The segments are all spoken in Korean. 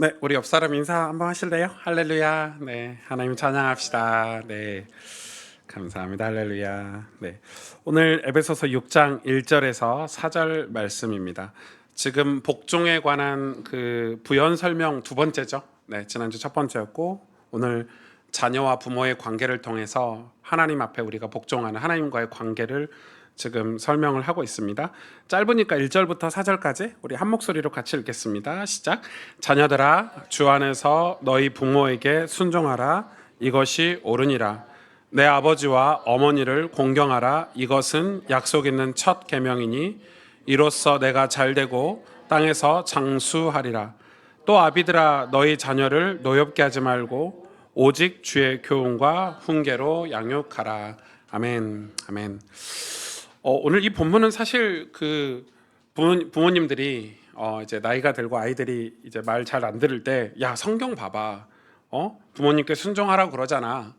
네, 우리 옆 사람 인사 한번 하실래요? 할렐루야. 네, 하나님 찬양합시다. 네, 감사합니다. 할렐루야. 네, 오늘 에베소서 6장 1절에서 4절 말씀입니다. 지금 복종에 관한 그 부연 설명 두 번째죠. 네, 지난주 첫 번째였고 오늘 자녀와 부모의 관계를 통해서 하나님 앞에 우리가 복종하는 하나님과의 관계를 지금 설명을 하고 있습니다. 짧으니까 1절부터 4절까지 우리 한 목소리로 같이 읽겠습니다. 시작. 자녀들아 주 안에서 너희 부모에게 순종하라. 이것이 옳으니라. 내 아버지와 어머니를 공경하라. 이것은 약속 있는 첫 계명이니 이로써 내가 잘되고 땅에서 장수하리라. 또 아비들아 너희 자녀를 노엽게 하지 말고 오직 주의 교훈과 훈계로 양육하라. 아멘. 아멘. 오늘 이 본문은 사실 그 부모님들이 이제 나이가 들고 아이들이 이제 말 잘 안 들을 때, 야 성경 봐봐, 부모님께 순종하라고 그러잖아,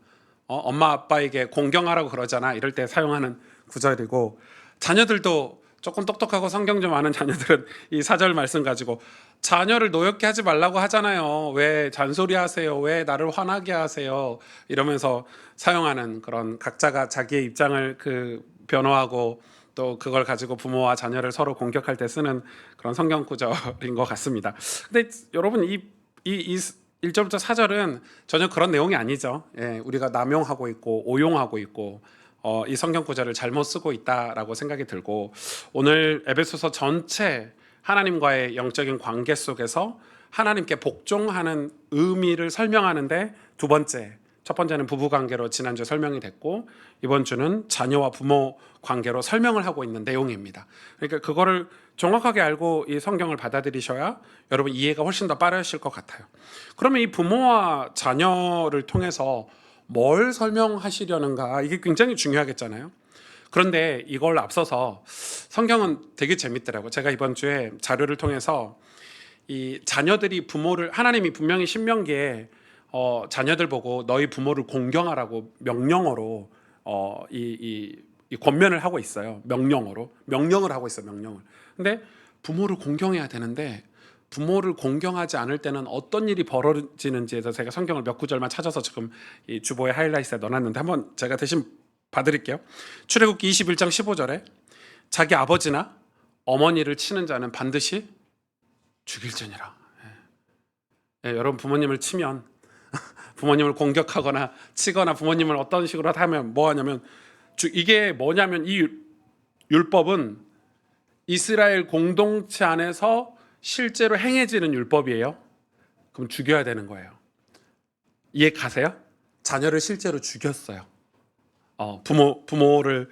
엄마 아빠에게 공경하라고 그러잖아, 이럴 때 사용하는 구절이고, 자녀들도 조금 똑똑하고 성경 좀 아는 자녀들은 이 4절 말씀 가지고 자녀를 노엽게 하지 말라고 하잖아요. 왜 잔소리하세요? 왜 나를 화나게 하세요? 이러면서 사용하는, 그런 각자가 자기의 입장을 변호하고 또 그걸 가지고 부모와 자녀를 서로 공격할 때 쓰는 그런 성경 구절인 것 같습니다. 근데 여러분, 이 1절부터 4절은 전혀 그런 내용이 아니죠. 우리가 남용하고 있고 오용하고 있고 이 성경 구절을 잘못 쓰고 있다라고 생각이 들고, 오늘 에베소서 전체 하나님과의 영적인 관계 속에서 하나님께 복종하는 의미를 설명하는데 두 번째, 첫 번째는 부부 관계로 지난주에 설명이 됐고, 이번 주는 자녀와 부모 관계로 설명을 하고 있는 내용입니다. 그러니까 그거를 정확하게 알고 이 성경을 받아들이셔야 여러분 이해가 훨씬 더 빠르실 것 같아요. 그러면 이 부모와 자녀를 통해서 뭘 설명하시려는가, 이게 굉장히 중요하겠잖아요. 그런데 이걸 앞서서 성경은 되게 재밌더라고요. 제가 이번 주에 자료를 통해서 이 자녀들이 부모를, 하나님이 분명히 신명기에 자녀들 보고 너희 부모를 공경하라고 명령어로 이 권면을 하고 있어요. 명령을 하고 있어요. 명령을. 근데 부모를 공경해야 되는데 부모를 공경하지 않을 때는 어떤 일이 벌어지는지에 대해서 제가 성경을 몇 구절만 찾아서 지금 이 주보의 하이라이트에 넣어놨는데 한번 제가 대신 봐드릴게요. 출애굽기 21장 15절에 자기 아버지나 어머니를 치는 자는 반드시 죽일지니라. 여러분, 부모님을 치면 부모님을 공격하거나 치거나 부모님을 어떤 식으로 하면 뭐 하냐면, 이게 뭐냐면 이 율법은 이스라엘 공동체 안에서 실제로 행해지는 율법이에요. 그럼 죽여야 되는 거예요. 이해 가세요? 자녀를 실제로 죽였어요. 부모를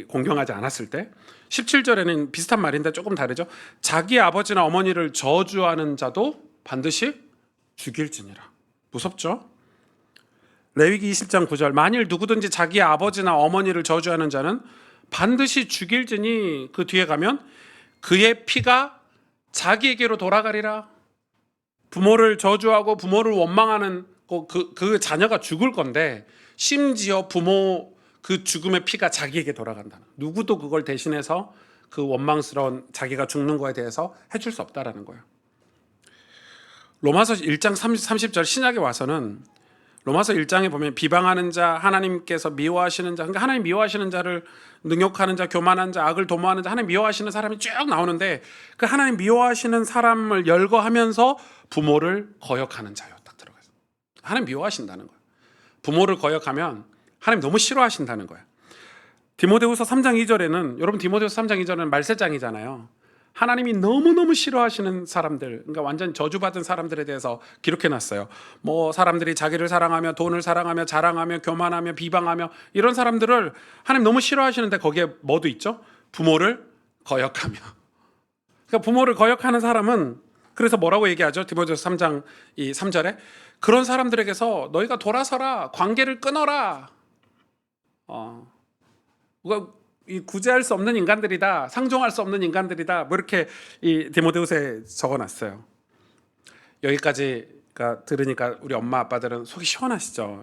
공경하지 않았을 때. 17절에는 비슷한 말인데 조금 다르죠. 자기 아버지나 어머니를 저주하는 자도 반드시 죽일지니라. 무섭죠? 레위기 20장 9절, 만일 누구든지 자기 아버지나 어머니를 저주하는 자는 반드시 죽일지니, 그 뒤에 가면 그의 피가 자기에게로 돌아가리라. 부모를 저주하고 부모를 원망하는 그 자녀가 죽을 건데, 심지어 부모 그 죽음의 피가 자기에게 돌아간다는, 누구도 그걸 대신해서 그 원망스러운 자기가 죽는 거에 대해서 해줄 수 없다라는 거예요. 로마서 1장 30절 신약에 와서는, 로마서 1장에 보면 비방하는 자, 하나님께서 미워하시는 자, 그러니까 하나님 미워하시는 자를 능욕하는 자, 교만한 자, 악을 도모하는 자, 하나님 미워하시는 사람이 쭉 나오는데, 그 하나님 미워하시는 사람을 열거하면서 부모를 거역하는 자요, 딱 들어가요. 하나님 미워하신다는 거예요. 부모를 거역하면 하나님 너무 싫어하신다는 거예요. 디모데후서 3장 2절에는, 여러분 디모데후서 3장 2절은 말세장이잖아요. 하나님이 너무너무 싫어하시는 사람들, 그러니까 완전 저주받은 사람들에 대해서 기록해놨어요. 뭐 사람들이 자기를 사랑하며 돈을 사랑하며 자랑하며 교만하며 비방하며 이런 사람들을 하나님 너무 싫어하시는데, 거기에 뭐도 있죠? 부모를 거역하며. 그러니까 부모를 거역하는 사람은, 그래서 뭐라고 얘기하죠? 디모데후서 3장 3절에 그런 사람들에게서 너희가 돌아서라, 관계를 끊어라. 이 구제할 수 없는 인간들이다, 상종할 수 없는 인간들이다, 뭐 이렇게 이 디모데후서에 적어놨어요. 여기까지가 들으니까 우리 엄마 아빠들은 속이 시원하시죠.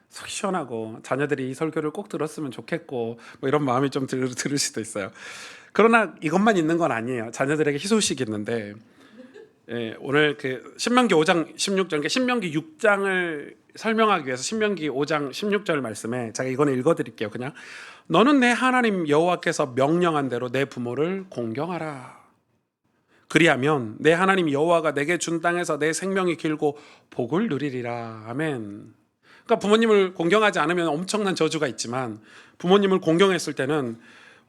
속이 시원하고 자녀들이 이 설교를 꼭 들었으면 좋겠고 뭐 이런 마음이 좀 들을 수도 있어요. 그러나 이것만 있는 건 아니에요. 자녀들에게 희소식이 있는데, 오늘 그 신명기 5장 16절, 그러니까 신명기 6장을 설명하기 위해서 신명기 5장 16절 말씀에 제가 이거는 읽어드릴게요. 그냥 너는 내 하나님 여호와께서 명령한 대로 내 부모를 공경하라. 그리하면 내 하나님 여호와가 내게 준 땅에서 내 생명이 길고 복을 누리리라. 아멘. 그러니까 부모님을 공경하지 않으면 엄청난 저주가 있지만 부모님을 공경했을 때는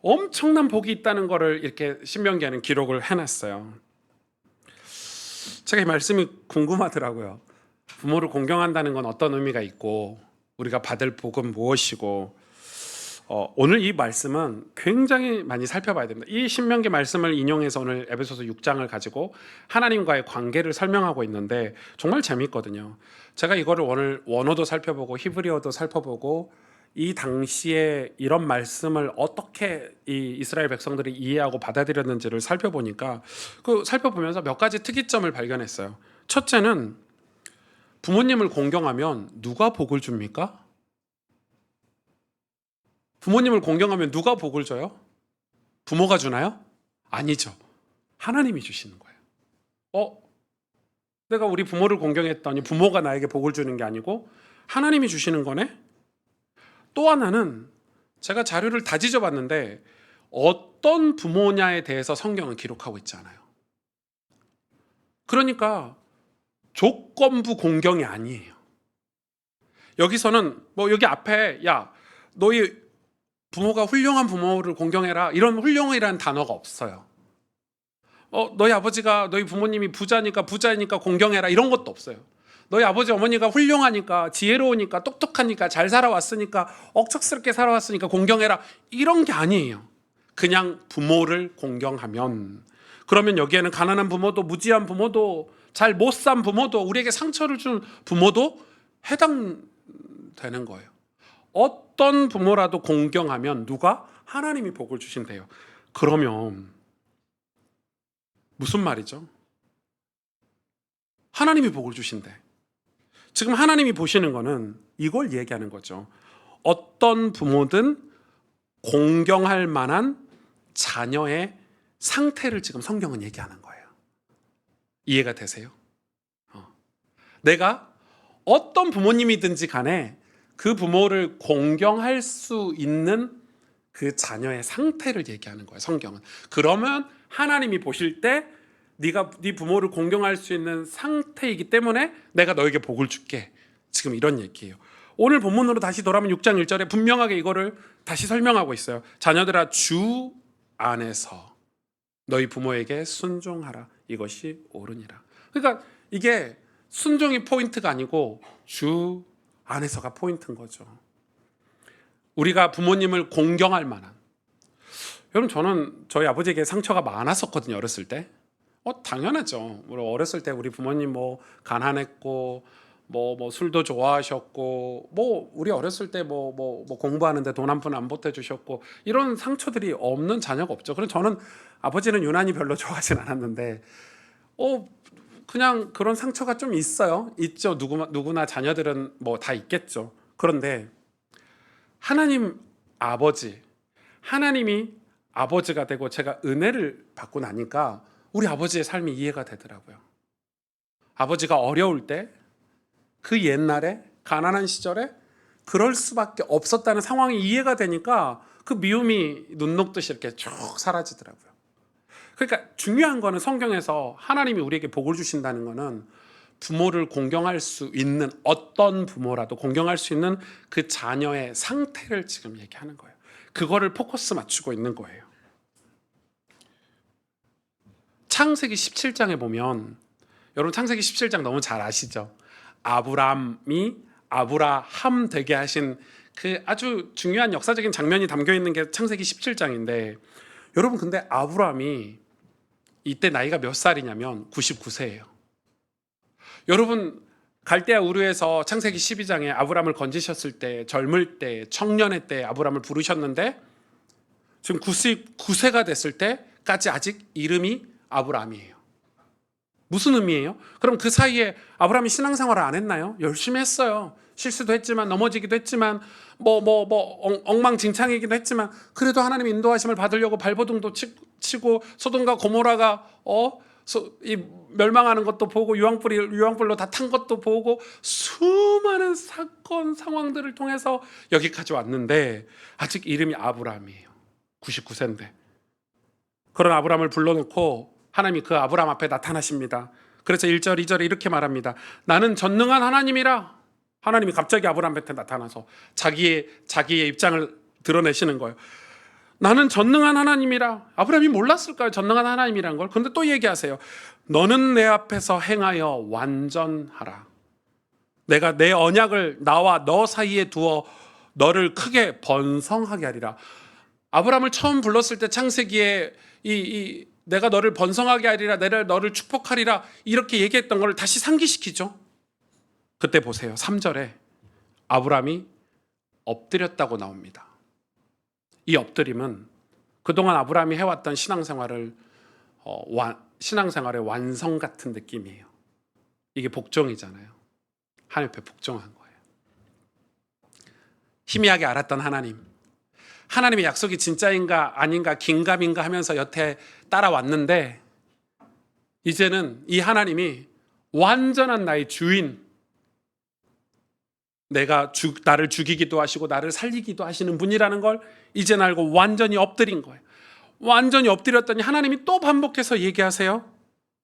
엄청난 복이 있다는 것을 이렇게 신명기에는 기록을 해놨어요. 제가 이 말씀이 궁금하더라고요. 부모를 공경한다는 건 어떤 의미가 있고 우리가 받을 복은 무엇이고, 오늘 이 말씀은 굉장히 많이 살펴봐야 됩니다. 이 신명기 말씀을 인용해서 오늘 에베소서 6장을 가지고 하나님과의 관계를 설명하고 있는데 정말 재미있거든요. 제가 이거를 오늘 원어도 살펴보고 히브리어도 살펴보고 이 당시에 이런 말씀을 어떻게 이 이스라엘 백성들이 이해하고 받아들였는지를 살펴보니까 살펴보면서 몇 가지 특이점을 발견했어요. 첫째는 부모님을 공경하면 누가 복을 줍니까? 부모님을 공경하면 누가 복을 줘요? 부모가 주나요? 아니죠. 하나님이 주시는 거예요. 내가 우리 부모를 공경했더니 부모가 나에게 복을 주는 게 아니고 하나님이 주시는 거네? 또 하나는 제가 자료를 다 뒤져봤는데 어떤 부모냐에 대해서 성경은 기록하고 있지 않아요. 그러니까 조건부 공경이 아니에요. 여기서는 여기 앞에 야 너희 부모가 훌륭한 부모를 공경해라 이런 훌륭이라는 단어가 없어요. 너희 아버지가 너희 부모님이 부자니까 공경해라 이런 것도 없어요. 너희 아버지 어머니가 훌륭하니까 지혜로우니까 똑똑하니까 잘 살아왔으니까 억척스럽게 살아왔으니까 공경해라 이런 게 아니에요. 그냥 부모를 공경하면, 그러면 여기에는 가난한 부모도 무지한 부모도 잘 못 산 부모도 우리에게 상처를 준 부모도 해당되는 거예요. 어떤 부모라도 공경하면 누가? 하나님이 복을 주신대요. 그러면 무슨 말이죠? 하나님이 복을 주신대. 지금 하나님이 보시는 거는 이걸 얘기하는 거죠. 어떤 부모든 공경할 만한 자녀의 상태를 지금 성경은 얘기하는 거예요. 이해가 되세요? 내가 어떤 부모님이든지 간에 그 부모를 공경할 수 있는 그 자녀의 상태를 얘기하는 거예요, 성경은. 그러면 하나님이 보실 때 네가 네 부모를 공경할 수 있는 상태이기 때문에 내가 너에게 복을 줄게. 지금 이런 얘기예요. 오늘 본문으로 다시 돌아오면 6장 1절에 분명하게 이거를 다시 설명하고 있어요. 자녀들아 주 안에서 너희 부모에게 순종하라. 이것이 옳으니라. 그러니까 이게 순종이 포인트가 아니고 주 안에서가 포인트인 거죠. 우리가 부모님을 공경할 만한. 여러분, 저는 저희 아버지에게 상처가 많았었거든요, 어렸을 때. 당연하죠. 우리 어렸을 때 우리 부모님 가난했고 술도 좋아하셨고 우리 어렸을 때 공부하는데 돈 한 푼 안 보태주셨고 이런 상처들이 없는 자녀가 없죠. 그래서 저는 아버지는 유난히 별로 좋아하진 않았는데 그냥 그런 상처가 좀 있죠. 누구나 자녀들은 다 있겠죠. 그런데 하나님이 아버지가 되고 제가 은혜를 받고 나니까 우리 아버지의 삶이 이해가 되더라고요. 아버지가 어려울 때, 그 옛날에 가난한 시절에 그럴 수밖에 없었다는 상황이 이해가 되니까 그 미움이 눈 녹듯이 이렇게 쭉 사라지더라고요. 그러니까 중요한 거는 성경에서 하나님이 우리에게 복을 주신다는 거는 부모를 공경할 수 있는, 어떤 부모라도 공경할 수 있는 그 자녀의 상태를 지금 얘기하는 거예요. 그거를 포커스 맞추고 있는 거예요. 창세기 17장에 보면, 여러분 창세기 17장 너무 잘 아시죠? 아브람이 아브라함 되게 하신 그 아주 중요한 역사적인 장면이 담겨 있는 게 창세기 17장인데, 여러분 근데 아브람이 이때 나이가 몇 살이냐면 99세예요. 여러분 갈대아 우르에서 창세기 12장에 아브람을 건지셨을 때, 젊을 때, 청년의 때 아브람을 부르셨는데 지금 99세가 됐을 때까지 아직 이름이 아브람이에요. 무슨 의미예요? 그럼 그 사이에 아브람이 신앙생활을 안 했나요? 열심히 했어요. 실수도 했지만, 넘어지기도 했지만, 엉망진창이기도 했지만, 그래도 하나님 인도하심을 받으려고 발버둥도 치고 소돔과 고모라가 이 멸망하는 것도 보고 유황불로 다 탄 것도 보고 수많은 사건 상황들을 통해서 여기까지 왔는데 아직 이름이 아브라함이에요. 99세인데. 그런 아브라함을 불러놓고 하나님이 그 아브라함 앞에 나타나십니다. 그래서 1절 2절에 이렇게 말합니다. 나는 전능한 하나님이라. 하나님이 갑자기 아브라함한테 나타나서 자기의 입장을 드러내시는 거예요. 나는 전능한 하나님이라. 아브라함이 몰랐을까요? 전능한 하나님이란 걸. 그런데 또 얘기하세요. 너는 내 앞에서 행하여 완전하라. 내가 내 언약을 나와 너 사이에 두어 너를 크게 번성하게 하리라. 아브라함을 처음 불렀을 때 창세기에 내가 너를 번성하게 하리라, 내가 너를 축복하리라 이렇게 얘기했던 걸 다시 상기시키죠. 그때 보세요. 3절에 아브라함이 엎드렸다고 나옵니다. 이 엎드림은 그동안 아브라함이 해왔던 신앙생활의 완성 같은 느낌이에요. 이게 복종이잖아요. 하나님 앞에 복종한 거예요. 희미하게 알았던 하나님의 약속이 진짜인가 아닌가 긴가민가 하면서 여태 따라왔는데 이제는 이 하나님이 완전한 나의 주인, 나를 죽이기도 하시고 나를 살리기도 하시는 분이라는 걸 이제는 알고 완전히 엎드린 거예요. 완전히 엎드렸더니 하나님이 또 반복해서 얘기하세요.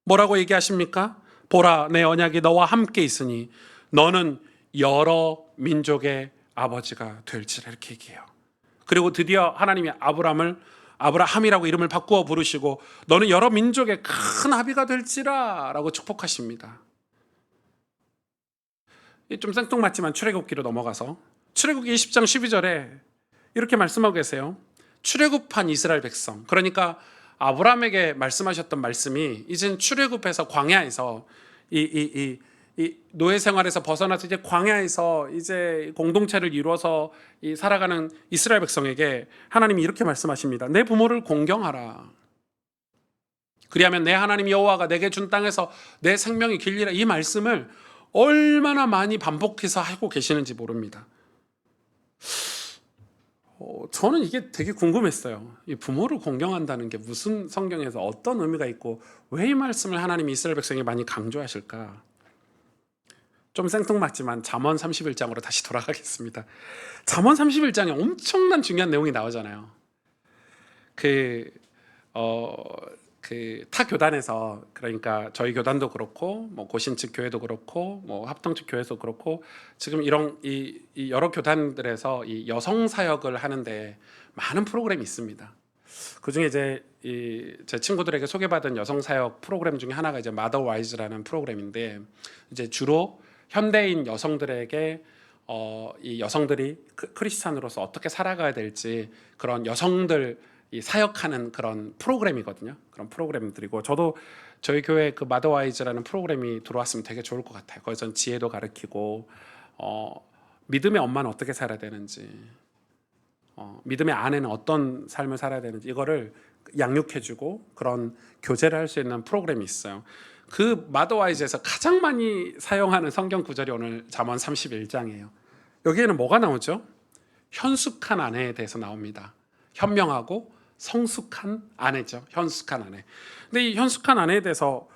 뭐라고 얘기하십니까? 보라, 내 언약이 너와 함께 있으니 너는 여러 민족의 아버지가 될지라 이렇게 얘기해요. 그리고 드디어 하나님이 아브라함이라고 이름을 바꾸어 부르시고 너는 여러 민족의 큰 아비가 될지라 라고 축복하십니다. 좀 생뚱맞지만 출애굽기로 넘어가서 출애굽기 20장 12절에 이렇게 말씀하고 계세요. 출애굽한 이스라엘 백성, 그러니까 아브라함에게 말씀하셨던 말씀이 이젠 출애굽해서 광야에서 이 노예 생활에서 벗어나서 이제 광야에서 이제 공동체를 이루어서 살아가는 이스라엘 백성에게 하나님이 이렇게 말씀하십니다. 내 부모를 공경하라. 그리하면 내 하나님 여호와가 내게 준 땅에서 내 생명이 길리라. 이 말씀을 얼마나 많이 반복해서 하고 계시는지 모릅니다. 저는 이게 되게 궁금했어요. 이 부모를 공경한다는 게 무슨 성경에서 어떤 의미가 있고 왜 이 말씀을 하나님이 이스라엘 백성에게 많이 강조하실까? 좀 생뚱맞지만 잠언 31장으로 다시 돌아가겠습니다. 잠언 31장에 엄청난 중요한 내용이 나오잖아요. 타 교단에서, 그러니까 저희 교단도 그렇고 뭐 고신 측 교회도 그렇고 뭐 합동 측 교회도 그렇고 지금 이런 이 여러 교단들에서 이 여성 사역을 하는데 많은 프로그램이 있습니다. 그 중에 이제 제 친구들에게 소개받은 여성 사역 프로그램 중에 하나가 이제 마더 와이즈라는 프로그램인데, 이제 주로 현대인 여성들에게 이 여성들이 크리스찬으로서 어떻게 살아가야 될지 그런 여성들 사역하는 그런 프로그램이거든요. 그런 프로그램들이고, 저도 저희 교회 그 마더와이즈라는 프로그램이 들어왔으면 되게 좋을 것 같아요. 거기서 지혜도 가르치고 믿음의 엄마는 어떻게 살아야 되는지, 믿음의 아내는 어떤 삶을 살아야 되는지 이거를 양육해주고 그런 교제를 할 수 있는 프로그램이 있어요. 그 마더와이즈에서 가장 많이 사용하는 성경 구절이 오늘 잠언 31장이에요. 여기에는 뭐가 나오죠? 현숙한 아내에 대해서 나옵니다. 현명하고 성숙한 아내죠. 현숙한 아내. 근데 이 현숙한 아내에 대해서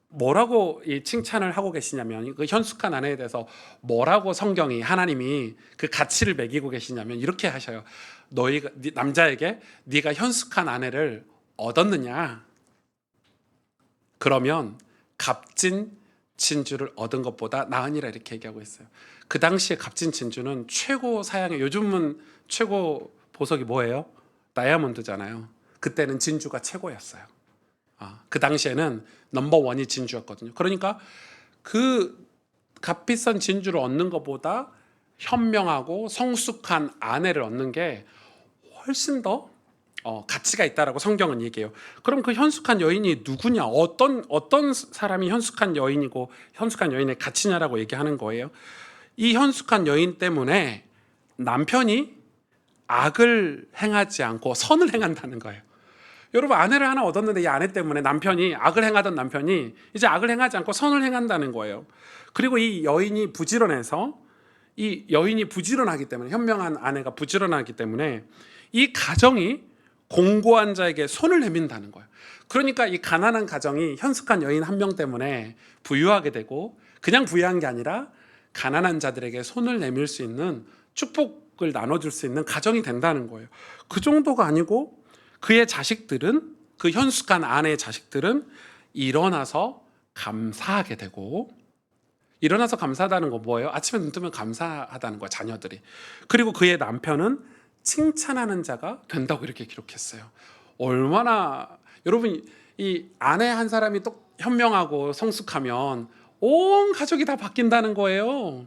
뭐라고 이 칭찬을 하고 계시냐면, 그 현숙한 아내에 대해서 뭐라고 성경이, 하나님이 그 가치를 매기고 계시냐면 이렇게 하셔요. 너희가, 남자에게 네가 현숙한 아내를 얻었느냐? 그러면 값진 진주를 얻은 것보다 나으니라 이렇게 얘기하고 있어요. 그 당시에 값진 진주는 최고 사양의, 요즘은 최고 보석이 뭐예요? 다이아몬드잖아요. 그때는 진주가 최고였어요. 그 당시에는 넘버원이 진주였거든요. 그러니까 그 값비싼 진주를 얻는 것보다 현명하고 성숙한 아내를 얻는 게 훨씬 더 가치가 있다라고 성경은 얘기해요. 그럼 그 현숙한 여인이 누구냐? 어떤 사람이 현숙한 여인이고 현숙한 여인의 가치냐라고 얘기하는 거예요. 이 현숙한 여인 때문에 남편이 악을 행하지 않고 선을 행한다는 거예요. 여러분, 아내를 하나 얻었는데 이 아내 때문에 악을 행하던 남편이 이제 악을 행하지 않고 선을 행한다는 거예요. 그리고 이 여인이 부지런하기 때문에, 현명한 아내가 부지런하기 때문에 이 가정이 공고한 자에게 손을 내민다는 거예요. 그러니까 이 가난한 가정이 현숙한 여인 한 명 때문에 부유하게 되고, 그냥 부유한 게 아니라 가난한 자들에게 손을 내밀 수 있는 축복을 나눠줄 수 있는 가정이 된다는 거예요. 그 정도가 아니고 그의 자식들은, 그 현숙한 아내의 자식들은 일어나서 감사하게 되고, 일어나서 감사하다는 건 뭐예요? 아침에 눈 뜨면 감사하다는 거예요, 자녀들이. 그리고 그의 남편은 칭찬하는 자가 된다고 이렇게 기록했어요. 얼마나, 여러분, 이 아내 한 사람이 또 현명하고 성숙하면 온 가족이 다 바뀐다는 거예요.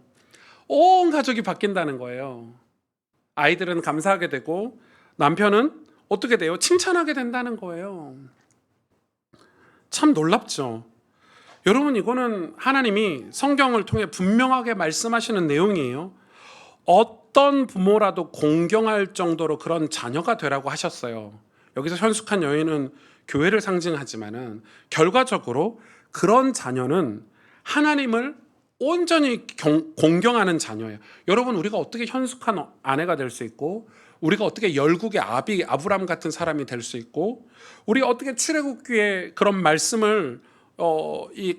온 가족이 바뀐다는 거예요. 아이들은 감사하게 되고 남편은 어떻게 돼요? 칭찬하게 된다는 거예요. 참 놀랍죠. 여러분, 이거는 하나님이 성경을 통해 분명하게 말씀하시는 내용이에요. 어떤 부모라도 공경할 정도로 그런 자녀가 되라고 하셨어요. 여기서 현숙한 여인은 교회를 상징하지만은 결과적으로 그런 자녀는 하나님을 온전히 공경하는 자녀예요. 여러분, 우리가 어떻게 현숙한 아내가 될 수 있고, 우리가 어떻게 열국의 아브람 같은 사람이 될 수 있고, 우리가 어떻게 출애굽기에 그런 말씀을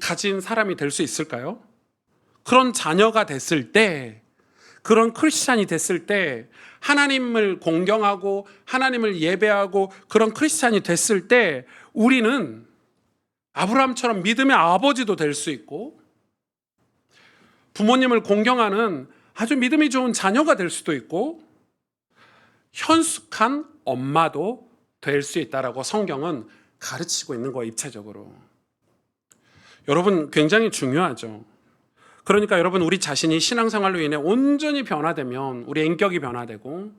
가진 사람이 될 수 있을까요? 그런 자녀가 됐을 때, 그런 크리스찬이 됐을 때, 하나님을 공경하고 하나님을 예배하고 그런 크리스찬이 됐을 때 우리는 아브라함처럼 믿음의 아버지도 될 수 있고, 부모님을 공경하는 아주 믿음이 좋은 자녀가 될 수도 있고, 현숙한 엄마도 될 수 있다라고 성경은 가르치고 있는 거예요, 입체적으로. 여러분, 굉장히 중요하죠. 그러니까 여러분, 우리 자신이 신앙생활로 인해 온전히 변화되면 우리의 인격이 변화되고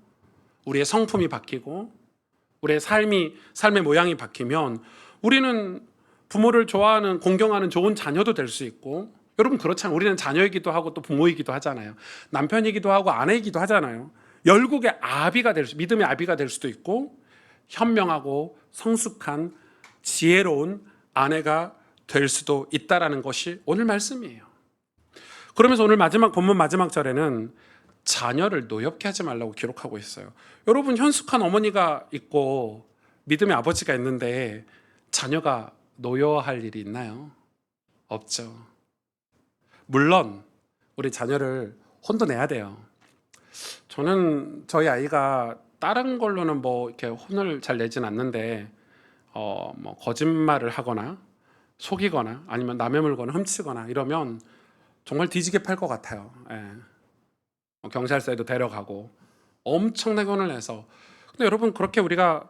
우리의 성품이 바뀌고 우리의 삶의 모양이 바뀌면 우리는 부모를 좋아하는, 공경하는 좋은 자녀도 될 수 있고, 여러분 그렇잖아요. 우리는 자녀이기도 하고 또 부모이기도 하잖아요. 남편이기도 하고 아내이기도 하잖아요. 열국의 믿음의 아비가 될 수도 있고, 현명하고 성숙한 지혜로운 아내가 될 수도 있다라는 것이 오늘 말씀이에요. 그러면서 오늘 본문 마지막 절에는 자녀를 노엽게 하지 말라고 기록하고 있어요. 여러분, 현숙한 어머니가 있고 믿음의 아버지가 있는데 자녀가 노여할 일이 있나요? 없죠. 물론 우리 자녀를 혼도 내야 돼요. 저는 저희 아이가 다른 걸로는 뭐 이렇게 혼을 잘 내진 않는데 뭐 거짓말을 하거나 속이거나 아니면 남의 물건을 훔치거나 이러면 정말 뒤지게 팔 것 같아요. 예. 경찰서에도 데려가고 엄청나게 혼을 내서. 근데 여러분, 그렇게 우리가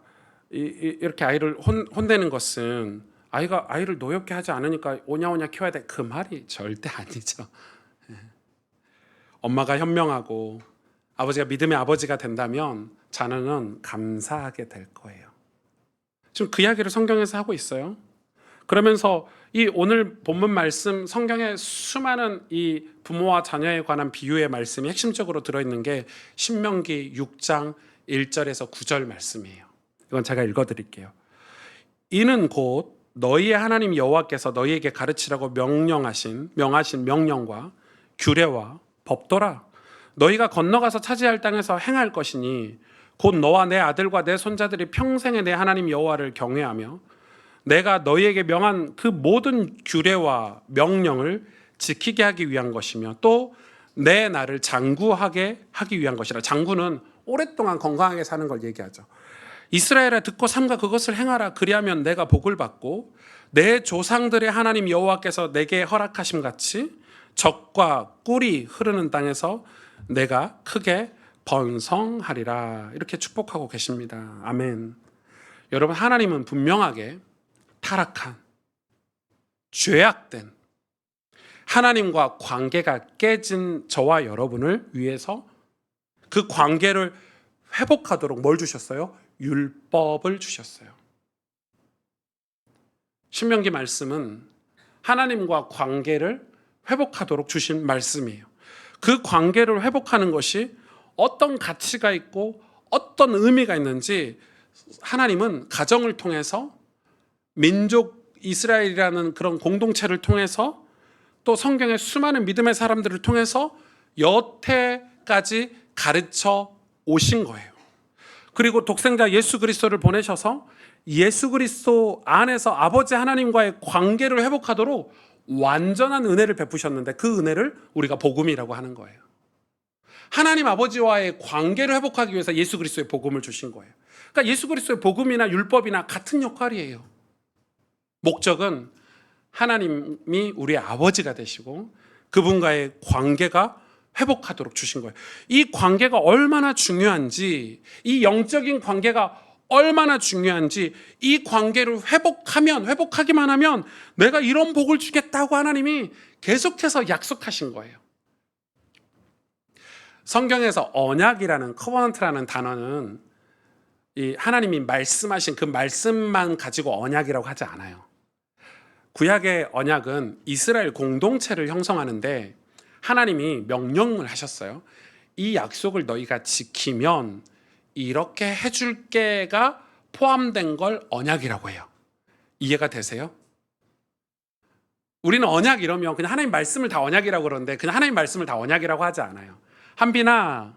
이렇게 아이를 혼내는 것은 아이를 노엽게 하지 않으니까 오냐오냐 키워야 돼, 그 말이 절대 아니죠. 예. 엄마가 현명하고 아버지가 믿음의 아버지가 된다면 자녀는 감사하게 될 거예요. 지금 그 이야기를 성경에서 하고 있어요. 그러면서 이 오늘 본문 말씀, 성경의 수많은 이 부모와 자녀에 관한 비유의 말씀이 핵심적으로 들어있는 게 신명기 6장 1절에서 9절 말씀이에요. 이건 제가 읽어드릴게요. 이는 곧 너희의 하나님 여호와께서 너희에게 가르치라고 명하신 명령과 규례와 법도라. 너희가 건너가서 차지할 땅에서 행할 것이니 곧 너와 내 아들과 내 손자들이 평생에 내 하나님 여호와를 경외하며 내가 너희에게 명한 그 모든 규례와 명령을 지키게 하기 위한 것이며 또 내 나를 장구하게 하기 위한 것이라. 장구는 오랫동안 건강하게 사는 걸 얘기하죠. 이스라엘아, 듣고 삼가 그것을 행하라. 그리하면 내가 복을 받고 내 조상들의 하나님 여호와께서 내게 허락하심 같이 젖과 꿀이 흐르는 땅에서 내가 크게 번성하리라. 이렇게 축복하고 계십니다. 아멘. 여러분, 하나님은 분명하게 타락한, 죄악된, 하나님과 관계가 깨진 저와 여러분을 위해서 그 관계를 회복하도록 뭘 주셨어요? 율법을 주셨어요. 신명기 말씀은 하나님과 관계를 회복하도록 주신 말씀이에요. 그 관계를 회복하는 것이 어떤 가치가 있고 어떤 의미가 있는지 하나님은 가정을 통해서, 민족 이스라엘이라는 그런 공동체를 통해서, 또 성경의 수많은 믿음의 사람들을 통해서 여태까지 가르쳐 오신 거예요. 그리고 독생자 예수 그리스도를 보내셔서 예수 그리스도 안에서 아버지 하나님과의 관계를 회복하도록 완전한 은혜를 베푸셨는데, 그 은혜를 우리가 복음이라고 하는 거예요. 하나님 아버지와의 관계를 회복하기 위해서 예수 그리스도의 복음을 주신 거예요. 그러니까 예수 그리스도의 복음이나 율법이나 같은 역할이에요. 목적은 하나님이 우리의 아버지가 되시고 그분과의 관계가 회복하도록 주신 거예요. 이 관계가 얼마나 중요한지, 이 영적인 관계가 얼마나 중요한지, 이 관계를 회복하기만 하면 내가 이런 복을 주겠다고 하나님이 계속해서 약속하신 거예요. 성경에서 언약이라는, 커버넌트라는 단어는 이 하나님이 말씀하신 그 말씀만 가지고 언약이라고 하지 않아요. 구약의 언약은 이스라엘 공동체를 형성하는데 하나님이 명령을 하셨어요. 이 약속을 너희가 지키면 이렇게 해줄게가 포함된 걸 언약이라고 해요. 이해가 되세요? 우리는 언약 이러면 그냥 하나님 말씀을 다 언약이라고 그러는데, 그냥 하나님 말씀을 다 언약이라고 하지 않아요. 한빈아,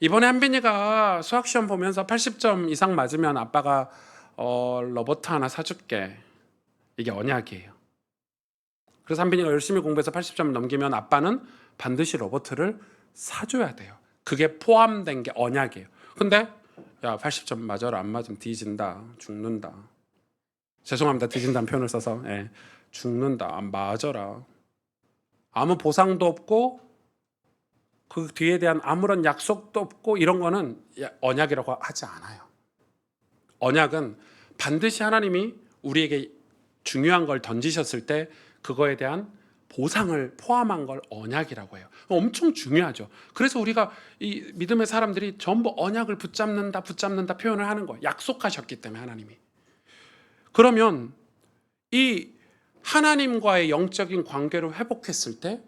이번에 한빈이가 수학시험 보면서 80점 이상 맞으면 아빠가 로봇 하나 사줄게. 이게 언약이에요. 그래서 한빈이가 열심히 공부해서 80점 넘기면 아빠는 반드시 로봇을 사줘야 돼요. 그게 포함된 게 언약이에요. 근데 야, 80점 맞아라. 안 맞으면 뒤진다. 죽는다. 죄송합니다. 뒤진다는 표현을 써서. 죽는다. 안 맞아라. 아무 보상도 없고 그 뒤에 대한 아무런 약속도 없고 이런 거는 언약이라고 하지 않아요. 언약은 반드시 하나님이 우리에게 중요한 걸 던지셨을 때 그거에 대한 보상을 포함한 걸 언약이라고 해요. 엄청 중요하죠. 그래서 우리가 이 믿음의 사람들이 전부 언약을 붙잡는다 표현을 하는 거예요. 약속하셨기 때문에 하나님이. 그러면 이 하나님과의 영적인 관계를 회복했을 때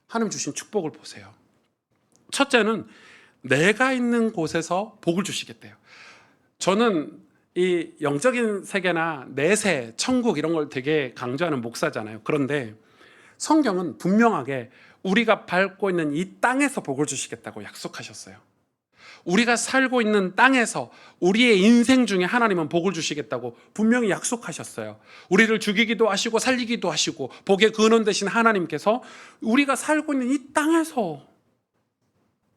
하나님 주신 축복을 보세요. 첫째는 내가 있는 곳에서 복을 주시겠대요. 저는 이 영적인 세계나 내세, 천국 이런 걸 되게 강조하는 목사잖아요. 그런데 성경은 분명하게 우리가 밟고 있는 이 땅에서 복을 주시겠다고 약속하셨어요. 우리가 살고 있는 땅에서 우리의 인생 중에 하나님은 복을 주시겠다고 분명히 약속하셨어요. 우리를 죽이기도 하시고 살리기도 하시고 복의 근원 되신 하나님께서 우리가 살고 있는 이 땅에서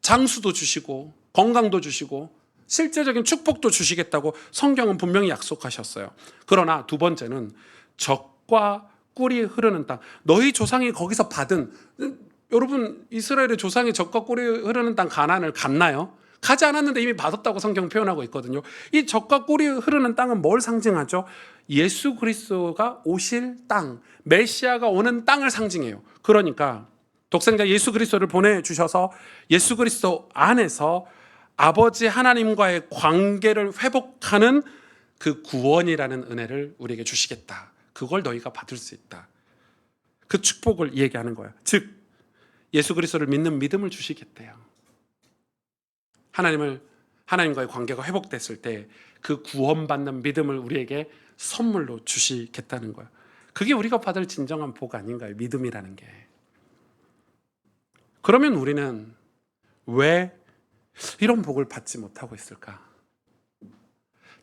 장수도 주시고 건강도 주시고 실제적인 축복도 주시겠다고 성경은 분명히 약속하셨어요. 그러나 두 번째는 적과 꿀이 흐르는 땅. 너희 조상이 거기서 받은, 여러분 이스라엘의 조상이 적과 꿀이 흐르는 땅 가나안을 갔나요? 가지 않았는데 이미 받았다고 성경 표현하고 있거든요. 이 적과 꿀이 흐르는 땅은 뭘 상징하죠? 예수 그리스도가 오실 땅, 메시아가 오는 땅을 상징해요. 그러니까 독생자 예수 그리스도를 보내주셔서 예수 그리스도 안에서 아버지 하나님과의 관계를 회복하는 그 구원이라는 은혜를 우리에게 주시겠다. 그걸 너희가 받을 수 있다. 그 축복을 얘기하는 거예요. 즉 예수 그리스도를 믿는 믿음을 주시겠대요. 하나님과의 관계가 회복됐을 때 그 구원받는 믿음을 우리에게 선물로 주시겠다는 거예요. 그게 우리가 받을 진정한 복 아닌가요? 믿음이라는 게. 그러면 우리는 왜 이런 복을 받지 못하고 있을까?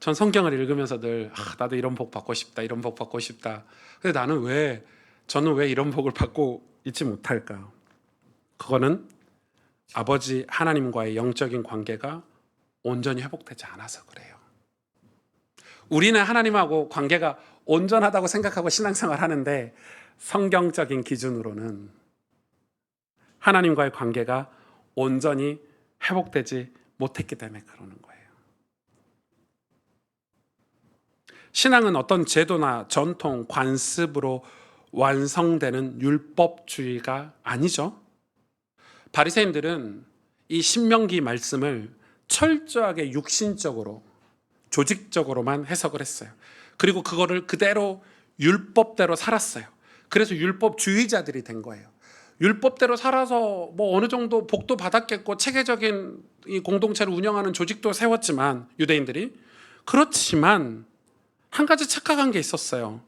전 성경을 읽으면서 늘 나도 이런 복 받고 싶다, 이런 복 받고 싶다. 근데 저는 왜 이런 복을 받고 있지 못할까? 그거는 아버지 하나님과의 영적인 관계가 온전히 회복되지 않아서 그래요. 우리는 하나님하고 관계가 온전하다고 생각하고 신앙생활 하는데 성경적인 기준으로는 하나님과의 관계가 온전히 회복되지 못했기 때문에 그러는 거예요. 신앙은 어떤 제도나 전통, 관습으로 완성되는 율법주의가 아니죠. 바리새인들은 이 신명기 말씀을 철저하게 육신적으로, 조직적으로만 해석을 했어요. 그리고 그거를 그대로 율법대로 살았어요. 그래서 율법주의자들이 된 거예요. 율법대로 살아서 뭐 어느 정도 복도 받았겠고 체계적인 이 공동체를 운영하는 조직도 세웠지만 유대인들이, 그렇지만 한 가지 착각한 게 있었어요.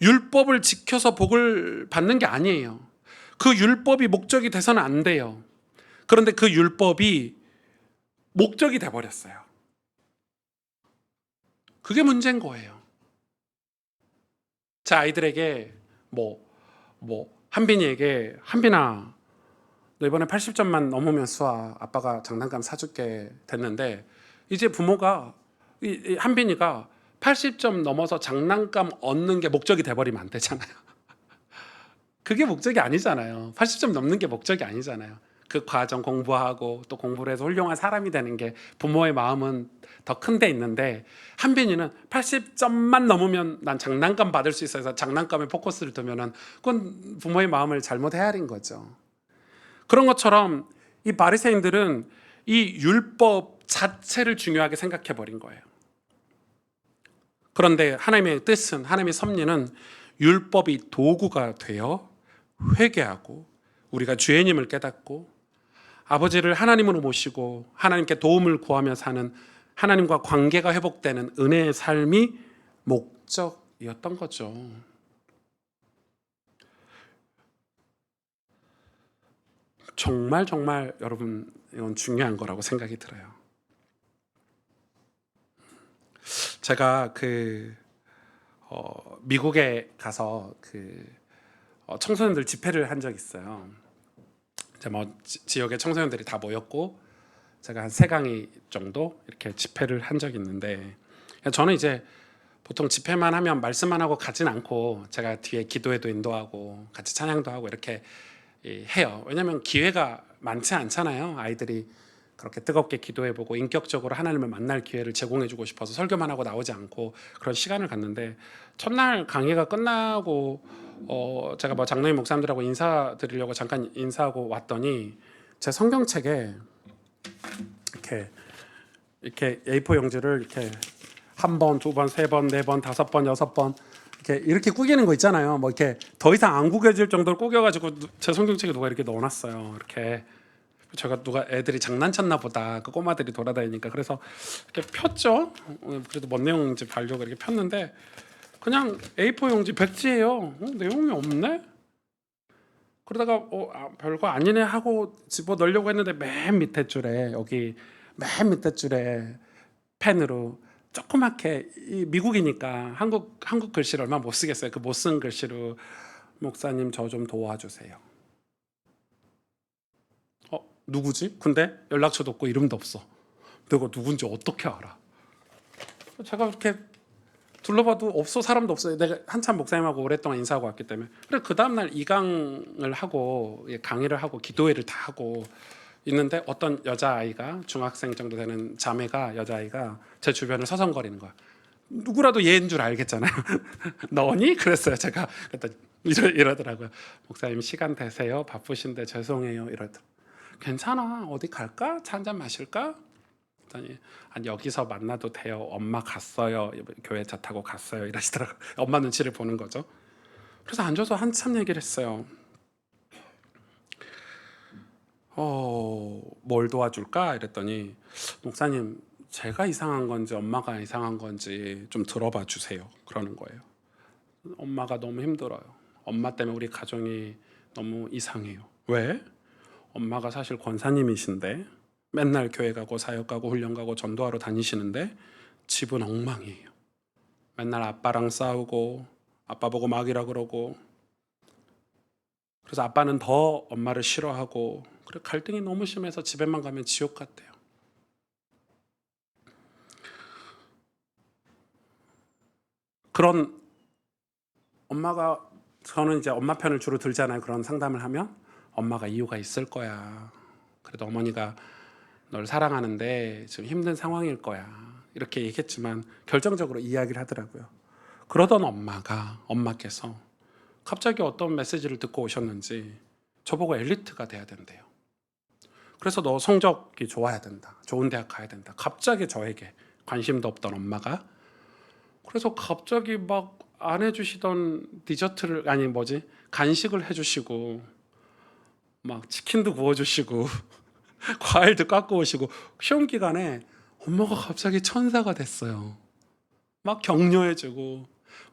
율법을 지켜서 복을 받는 게 아니에요. 그 율법이 목적이 돼서는 안 돼요. 그런데 그 율법이 목적이 돼버렸어요. 그게 문제인 거예요. 제 아이들에게 한빈이에게 한빈아 너 이번에 80점만 넘으면 수아 아빠가 장난감 사줄게 됐는데 이제 부모가 이 한빈이가 80점 넘어서 장난감 얻는 게 목적이 돼버리면 안 되잖아요. 그게 목적이 아니잖아요. 80점 넘는 게 목적이 아니잖아요. 그 과정 공부하고 또 공부를 해서 훌륭한 사람이 되는 게 부모의 마음은 더 큰 데 있는데 한빈이는 80점만 넘으면 난 장난감 받을 수 있어서 장난감에 포커스를 두면은 그건 부모의 마음을 잘못 헤아린 거죠. 그런 것처럼 이 바리새인들은 이 율법 자체를 중요하게 생각해 버린 거예요. 그런데 하나님의 뜻은, 하나님의 섭리는 율법이 도구가 되어 회개하고 우리가 죄인임을 깨닫고 아버지를 하나님으로 모시고 하나님께 도움을 구하며 사는 하나님과 관계가 회복되는 은혜의 삶이 목적이었던 거죠. 정말 여러분 이건 중요한 거라고 생각이 들어요. 제가 미국에 가서 청소년들 집회를 한 적이 있어요. 이제 지역의 청소년들이 다 모였고 제가 한 3강의 정도 이렇게 집회를 한 적이 있는데 저는 이제 보통 집회만 하면 말씀만 하고 가진 않고 제가 뒤에 기도회도 인도하고 같이 찬양도 하고 이렇게 해요. 왜냐하면 기회가 많지 않잖아요. 아이들이 그렇게 뜨겁게 기도해보고 인격적으로 하나님을 만날 기회를 제공해주고 싶어서 설교만 하고 나오지 않고 그런 시간을 갖는데 첫날 강의가 끝나고 제가 장로님 목사님들하고 인사드리려고 잠깐 인사하고 왔더니 제 성경책에 이렇게 A4 용지를 이렇게 1번, 2번, 3번, 4번, 5번, 6번 이렇게 구기는 거 있잖아요. 이렇게 더 이상 안 구겨질 정도로 구겨가지고 제 성경책에 누가 이렇게 넣어놨어요. 이렇게 제가 누가 애들이 장난쳤나 보다. 그 꼬마들이 돌아다니니까 그래서 이렇게 폈죠. 그래도 뭔 내용인지 보려고 이렇게 폈는데 그냥 A4 용지 백지예요. 내용이 없네. 그러다가 별거 아니네 하고 집어 넣으려고 했는데 맨 밑에 줄에 맨 밑에 줄에 펜으로 조그맣게 미국이니까 한국 글씨를 얼마 못 쓰겠어요. 그 못 쓴 글씨로 목사님 저 좀 도와주세요. 누구지? 근데 연락처도 없고 이름도 없어. 내가 누군지 어떻게 알아? 제가 이렇게 둘러봐도 없어. 사람도 없어요. 내가 한참 목사님하고 오랫동안 인사하고 왔기 때문에. 그래 그 다음날 2강을 하고 강의를 하고 기도회를 다 하고 있는데 어떤 여자아이가 중학생 정도 되는 자매가 여자아이가 제 주변을 서성거리는 거야. 누구라도 얘인 줄 알겠잖아요. 너니? 그랬어요. 제가 그랬더니 이러더라고요. 목사님 시간 되세요? 바쁘신데 죄송해요. 이러더라고요. 괜찮아. 어디 갈까? 차 한잔 마실까? 그랬더니 아니 여기서 만나도 돼요. 엄마 갔어요. 교회 차 타고 갔어요. 이러시더라고요. 엄마 눈치를 보는 거죠. 그래서 앉아서 한참 얘기를 했어요. 뭘 도와줄까? 이랬더니 목사님 제가 이상한 건지 엄마가 이상한 건지 좀 들어봐 주세요. 그러는 거예요. 엄마가 너무 힘들어요. 엄마 때문에 우리 가정이 너무 이상해요. 왜? 엄마가 사실 권사님이신데 맨날 교회 가고 사역 가고 훈련 가고 전도하러 다니시는데 집은 엉망이에요. 맨날 아빠랑 싸우고 아빠 보고 막이라 그러고 그래서 아빠는 더 엄마를 싫어하고 그래 갈등이 너무 심해서 집에만 가면 지옥 같대요. 그런 엄마가 저는 이제 엄마 편을 주로 들잖아요. 그런 상담을 하면 엄마가 이유가 있을 거야. 그래도 어머니가 널 사랑하는데 지금 힘든 상황일 거야. 이렇게 얘기했지만 결정적으로 이야기를 하더라고요. 그러던 엄마께서 갑자기 어떤 메시지를 듣고 오셨는지 저보고 엘리트가 돼야 된대요. 그래서 너 성적이 좋아야 된다. 좋은 대학 가야 된다. 갑자기 저에게 관심도 없던 엄마가 그래서 갑자기 막 안 해주시던 디저트를 간식을 해주시고 막 치킨도 구워주시고 과일도 깎고 오시고 시험 기간에 엄마가 갑자기 천사가 됐어요. 막 격려해주고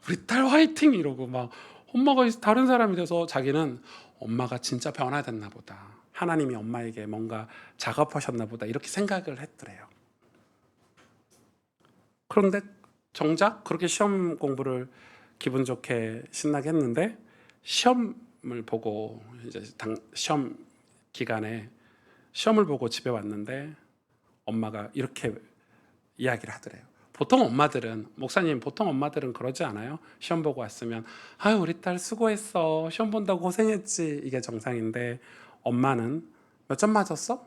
우리 딸 화이팅 이러고 막 엄마가 다른 사람이 돼서 자기는 엄마가 진짜 변화됐나 보다. 하나님이 엄마에게 뭔가 작업하셨나 보다 이렇게 생각을 했더래요. 그런데 정작 그렇게 시험 공부를 기분 좋게 신나게 했는데 시험을 보고 이제 시험 기간에 시험을 보고 집에 왔는데 엄마가 이렇게 이야기를 하더래요. 보통 엄마들은, 목사님, 보통 엄마들은 그러지 않아요? 시험 보고 왔으면 아유 우리 딸 수고했어, 시험 본다고 고생했지, 이게 정상인데 엄마는 몇 점 맞았어?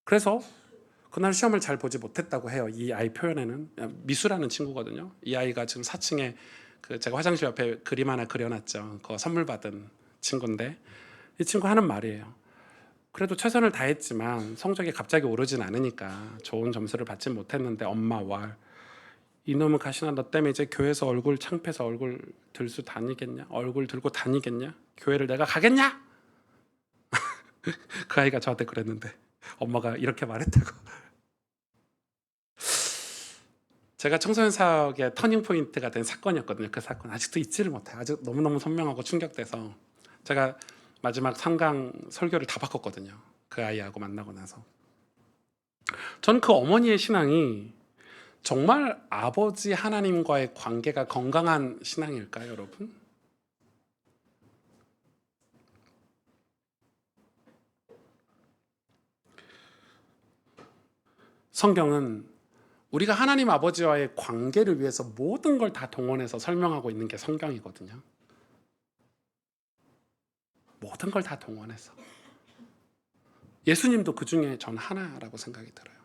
그래서 그날 시험을 잘 보지 못했다고 해요. 이 아이 표현에는 미수라는 친구거든요. 이 아이가 지금 4층에 제가 화장실 옆에 그림 하나 그려놨죠. 그거 선물 받은 친구인데 이 친구 하는 말이에요. 그래도 최선을 다했지만 성적이 갑자기 오르진 않으니까 좋은 점수를 받지 못했는데 엄마와 이놈의 가시나 너 때문에 이제 교회에서 얼굴 창피해서 얼굴 들수 다니겠냐? 얼굴 들고 다니겠냐? 교회를 내가 가겠냐? 그 아이가 저한테 그랬는데 엄마가 이렇게 말했다고. 제가 청소년 사역의 터닝 포인트가 된 사건이었거든요. 그 사건 아직도 잊지를 못해요. 아주 너무너무 선명하고 충격돼서 제가 마지막 3강 설교를 다 바꿨거든요. 그 아이하고 만나고 나서. 저는 그 어머니의 신앙이 정말 아버지 하나님과의 관계가 건강한 신앙일까요, 여러분? 성경은 우리가 하나님 아버지와의 관계를 위해서 모든 걸 다 동원해서 설명하고 있는 게 성경이거든요. 모든 걸 다 동원해서. 예수님도 그 중에 전 하나라고 생각이 들어요.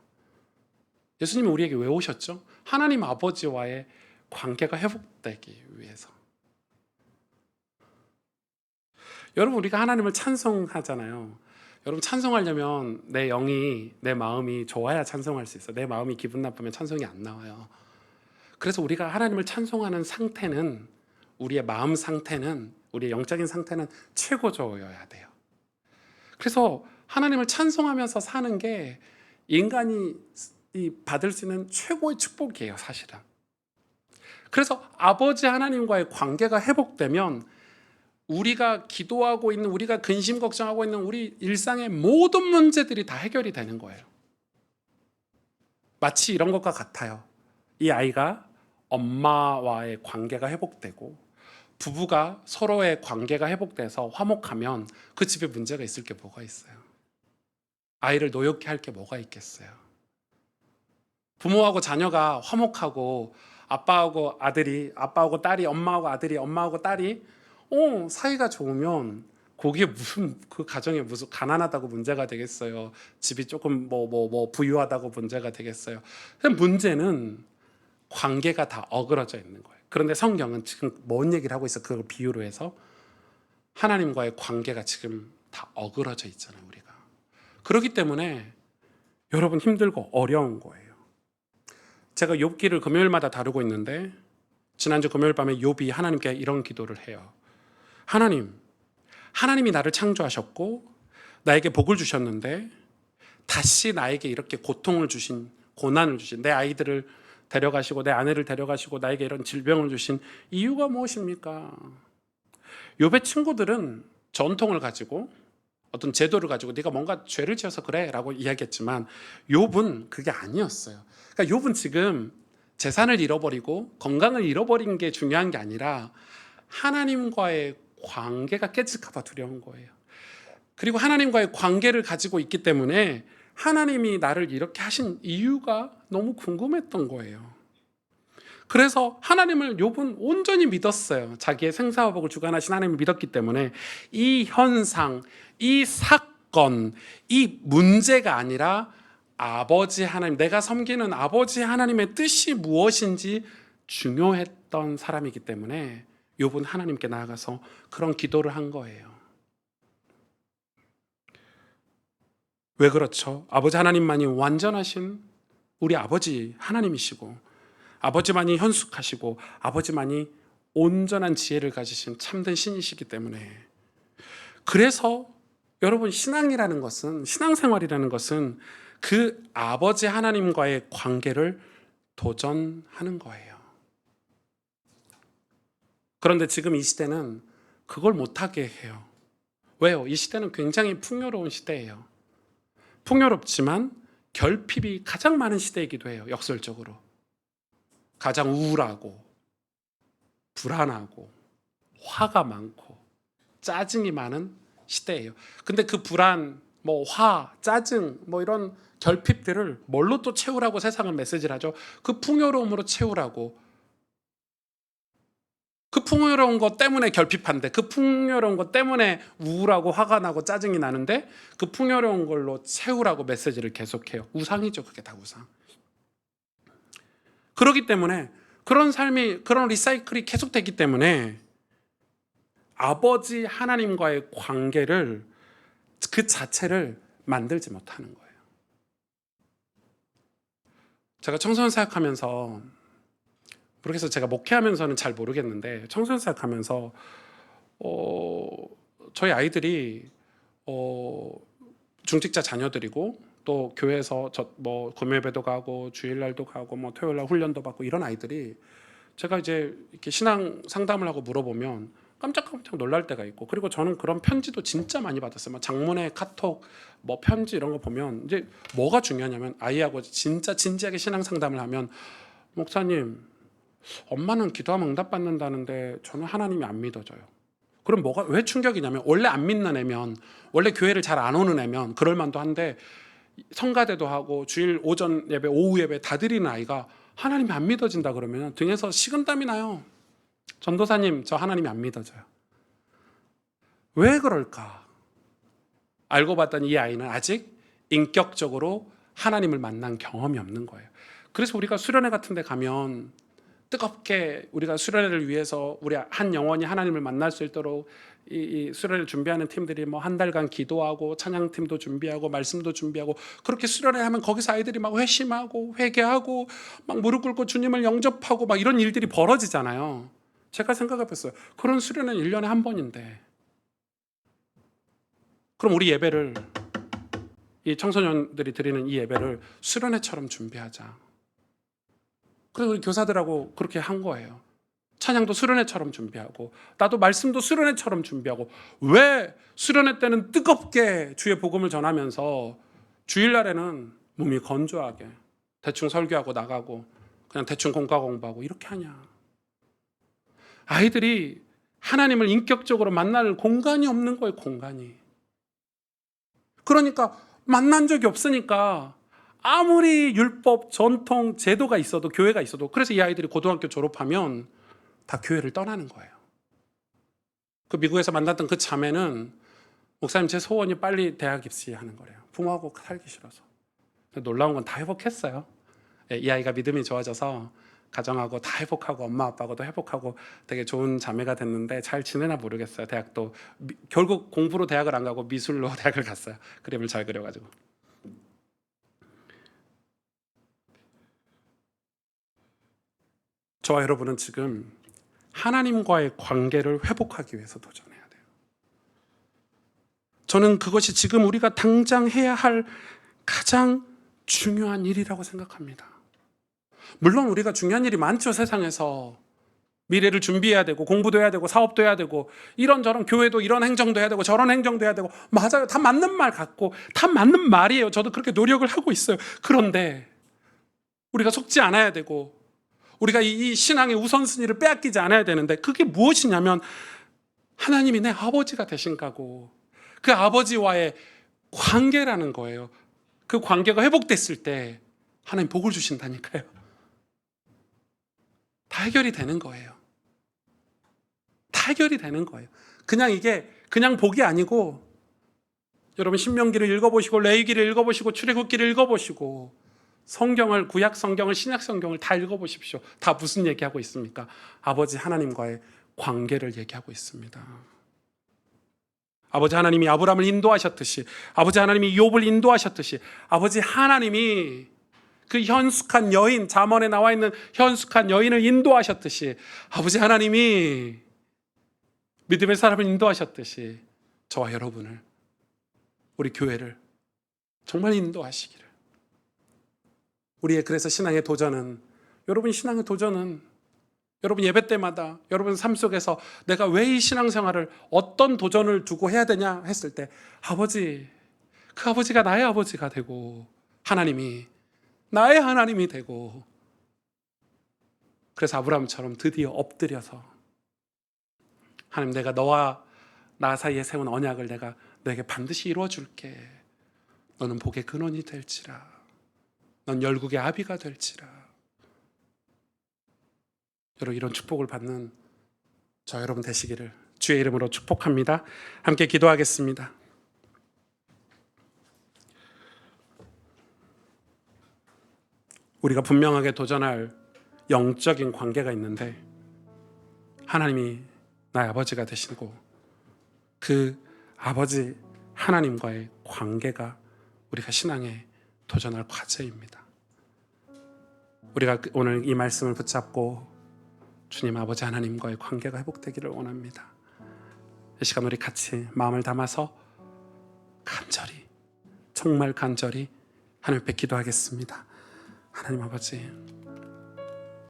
예수님이 우리에게 왜 오셨죠? 하나님 아버지와의 관계가 회복되기 위해서. 여러분, 우리가 하나님을 찬송하잖아요. 여러분, 찬송하려면 내 영이, 내 마음이 좋아야 찬송할 수 있어요. 내 마음이 기분 나쁘면 찬송이 안 나와요. 그래서 우리가 하나님을 찬송하는 상태는, 우리의 마음 상태는, 우리의 영적인 상태는 최고조여야 돼요. 그래서 하나님을 찬송하면서 사는 게 인간이 받을 수 있는 최고의 축복이에요, 사실은. 그래서 아버지 하나님과의 관계가 회복되면 우리가 기도하고 있는, 우리가 근심 걱정하고 있는 우리 일상의 모든 문제들이 다 해결이 되는 거예요. 마치 이런 것과 같아요. 이 아이가 엄마와의 관계가 회복되고 부부가 서로의 관계가 회복돼서 화목하면 그 집에 문제가 있을 게 뭐가 있어요? 아이를 노엽게 할 게 뭐가 있겠어요? 부모하고 자녀가 화목하고 아빠하고 아들이, 아빠하고 딸이, 엄마하고 아들이, 엄마하고 딸이 사이가 좋으면 거기에 무슨, 그 가정에 무슨 가난하다고 문제가 되겠어요? 집이 조금 부유하다고 문제가 되겠어요? 문제는 관계가 다 어그러져 있는 거예요. 그런데 성경은 지금 뭔 얘기를 하고 있어? 그걸 비유로 해서 하나님과의 관계가 지금 다 어그러져 있잖아요, 우리가. 그렇기 때문에 여러분 힘들고 어려운 거예요. 제가 욥기를 금요일마다 다루고 있는데 지난주 금요일 밤에 욥이 하나님께 이런 기도를 해요. 하나님이 나를 창조하셨고 나에게 복을 주셨는데 다시 나에게 이렇게 고통을 주신, 고난을 주신, 내 아이들을 데려가시고 내 아내를 데려가시고 나에게 이런 질병을 주신 이유가 무엇입니까? 욥의 친구들은 전통을 가지고 어떤 제도를 가지고 네가 뭔가 죄를 지어서 그래 라고 이야기했지만 욥은 그게 아니었어요. 그러니까 욥은 지금 재산을 잃어버리고 건강을 잃어버린 게 중요한 게 아니라 하나님과의 관계가 깨질까 봐 두려운 거예요. 그리고 하나님과의 관계를 가지고 있기 때문에 하나님이 나를 이렇게 하신 이유가 너무 궁금했던 거예요. 그래서 하나님을 욥은 온전히 믿었어요. 자기의 생사화복을 주관하신 하나님을 믿었기 때문에 이 현상, 이 사건, 이 문제가 아니라 아버지 하나님, 내가 섬기는 아버지 하나님의 뜻이 무엇인지 중요했던 사람이기 때문에 욥은 하나님께 나아가서 그런 기도를 한 거예요. 왜 그렇죠? 아버지 하나님만이 완전하신 우리 아버지 하나님이시고 아버지만이 현숙하시고 아버지만이 온전한 지혜를 가지신 참된 신이시기 때문에. 그래서 여러분, 신앙이라는 것은, 신앙생활이라는 것은 그 아버지 하나님과의 관계를 도전하는 거예요. 그런데 지금 이 시대는 그걸 못하게 해요. 왜요? 이 시대는 굉장히 풍요로운 시대예요. 풍요롭지만 결핍이 가장 많은 시대이기도 해요. 역설적으로. 가장 우울하고 불안하고 화가 많고 짜증이 많은 시대예요. 근데 그 불안, 화, 짜증, 이런 결핍들을 뭘로 또 채우라고 세상은 메시지를 하죠? 그 풍요로움으로 채우라고. 그 풍요로운 것 때문에 결핍한데, 그 풍요로운 것 때문에 우울하고 화가 나고 짜증이 나는데, 그 풍요로운 걸로 채우라고 메시지를 계속해요. 우상이죠. 그게 다 우상. 그렇기 때문에 그런 삶이, 그런 리사이클이 계속되기 때문에 아버지 하나님과의 관계를, 그 자체를 만들지 못하는 거예요. 제가 청소년 사역하면서, 모르겠어요. 제가 목회하면서는 잘 모르겠는데, 청소년 사역하면서 저희 아이들이 중직자 자녀들이고, 또 교회에서 금요예배도 가고 주일날도 가고 토요일날 훈련도 받고 이런 아이들이, 제가 이제 이렇게 신앙 상담을 하고 물어보면 깜짝깜짝 놀랄 때가 있고, 그리고 저는 그런 편지도 진짜 많이 받았어요. 장문의 카톡, 편지 이런 거 보면 이제 뭐가 중요하냐면, 아이하고 진짜 진지하게 신앙 상담을 하면, 목사님, 엄마는 기도하면 응답받는다는데 저는 하나님이 안 믿어져요. 그럼 왜 충격이냐면, 원래 안 믿는 애면, 원래 교회를 잘 안 오는 애면 그럴만도 한데, 성가대도 하고 주일 오전 예배, 오후 예배 다 드리는 아이가 하나님이 안 믿어진다 그러면 등에서 식은땀이 나요. 전도사님, 저 하나님이 안 믿어져요. 왜 그럴까? 알고 봤더니 이 아이는 아직 인격적으로 하나님을 만난 경험이 없는 거예요. 그래서 우리가 수련회 같은 데 가면 뜨겁게 우리가 수련회를 위해서 우리 한 영혼이 하나님을 만날 수 있도록 이 수련회를 준비하는 팀들이 한 달간 기도하고 찬양팀도 준비하고 말씀도 준비하고, 그렇게 수련회 하면 거기서 아이들이 막 회심하고 회개하고 막 무릎 꿇고 주님을 영접하고 막 이런 일들이 벌어지잖아요. 제가 생각해 봤어요. 그런 수련회는 1년에 한 번인데, 그럼 우리 예배를, 이 청소년들이 드리는 이 예배를 수련회처럼 준비하자. 그래서 우리 교사들하고 그렇게 한 거예요. 찬양도 수련회처럼 준비하고, 나도 말씀도 수련회처럼 준비하고. 왜 수련회 때는 뜨겁게 주의 복음을 전하면서 주일날에는 몸이 건조하게 대충 설교하고 나가고 그냥 대충 공과 공부하고 이렇게 하냐? 아이들이 하나님을 인격적으로 만날 공간이 없는 거예요. 공간이. 그러니까 만난 적이 없으니까 아무리 율법, 전통, 제도가 있어도, 교회가 있어도, 그래서 이 아이들이 고등학교 졸업하면 다 교회를 떠나는 거예요. 그 미국에서 만났던 그 자매는, 목사님, 제 소원이 빨리 대학 입시하는 거래요. 부모하고 살기 싫어서. 놀라운 건 다 회복했어요. 이 아이가 믿음이 좋아져서 가정하고 다 회복하고 엄마 아빠하고도 회복하고 되게 좋은 자매가 됐는데, 잘 지내나 모르겠어요. 대학도 결국 공부로 대학을 안 가고 미술로 대학을 갔어요. 그림을 잘 그려가지고. 저와 여러분은 지금 하나님과의 관계를 회복하기 위해서 도전해야 돼요. 저는 그것이 지금 우리가 당장 해야 할 가장 중요한 일이라고 생각합니다. 물론 우리가 중요한 일이 많죠. 세상에서 미래를 준비해야 되고, 공부도 해야 되고, 사업도 해야 되고, 이런저런, 교회도 이런 행정도 해야 되고 저런 행정도 해야 되고. 맞아요. 다 맞는 말 같고 다 맞는 말이에요. 저도 그렇게 노력을 하고 있어요. 그런데 우리가 속지 않아야 되고, 우리가 이 신앙의 우선순위를 빼앗기지 않아야 되는데, 그게 무엇이냐면 하나님이 내 아버지가 되신 거고, 그 아버지와의 관계라는 거예요. 그 관계가 회복됐을 때 하나님 복을 주신다니까요. 다 해결이 되는 거예요. 다 해결이 되는 거예요. 이게 그냥 복이 아니고, 여러분 신명기를 읽어보시고 레위기를 읽어보시고 출애굽기를 읽어보시고 성경을, 구약 성경을, 신약 성경을 다 읽어보십시오. 다 무슨 얘기하고 있습니까? 아버지 하나님과의 관계를 얘기하고 있습니다. 아버지 하나님이 아브라함을 인도하셨듯이, 아버지 하나님이 욥을 인도하셨듯이, 아버지 하나님이 그 현숙한 여인, 잠언에 나와 있는 현숙한 여인을 인도하셨듯이, 아버지 하나님이 믿음의 사람을 인도하셨듯이 저와 여러분을, 우리 교회를 정말 인도하시기를. 우리의 그래서 신앙의 도전은, 여러분 신앙의 도전은 여러분 예배 때마다 여러분 삶 속에서 내가 왜 이 신앙생활을 어떤 도전을 두고 해야 되냐 했을 때 아버지, 그 아버지가 나의 아버지가 되고 하나님이 나의 하나님이 되고, 그래서 아브라함처럼 드디어 엎드려서 하나님, 내가 너와 나 사이에 세운 언약을 내가 너에게 반드시 이루어 줄게. 너는 복의 근원이 될지라. 넌 열국의 아비가 될지라. 여러분 이런 축복을 받는 저 여러분 되시기를 주의 이름으로 축복합니다. 함께 기도하겠습니다. 우리가 분명하게 도전할 영적인 관계가 있는데 하나님이 나의 아버지가 되시고 그 아버지 하나님과의 관계가 우리가 신앙에 도전할 과제입니다. 우리가 오늘 이 말씀을 붙잡고 주님 아버지 하나님과의 관계가 회복되기를 원합니다. 이 시간 우리 같이 마음을 담아서 간절히, 정말 간절히 하나님 앞에 기도하겠습니다. 하나님 아버지,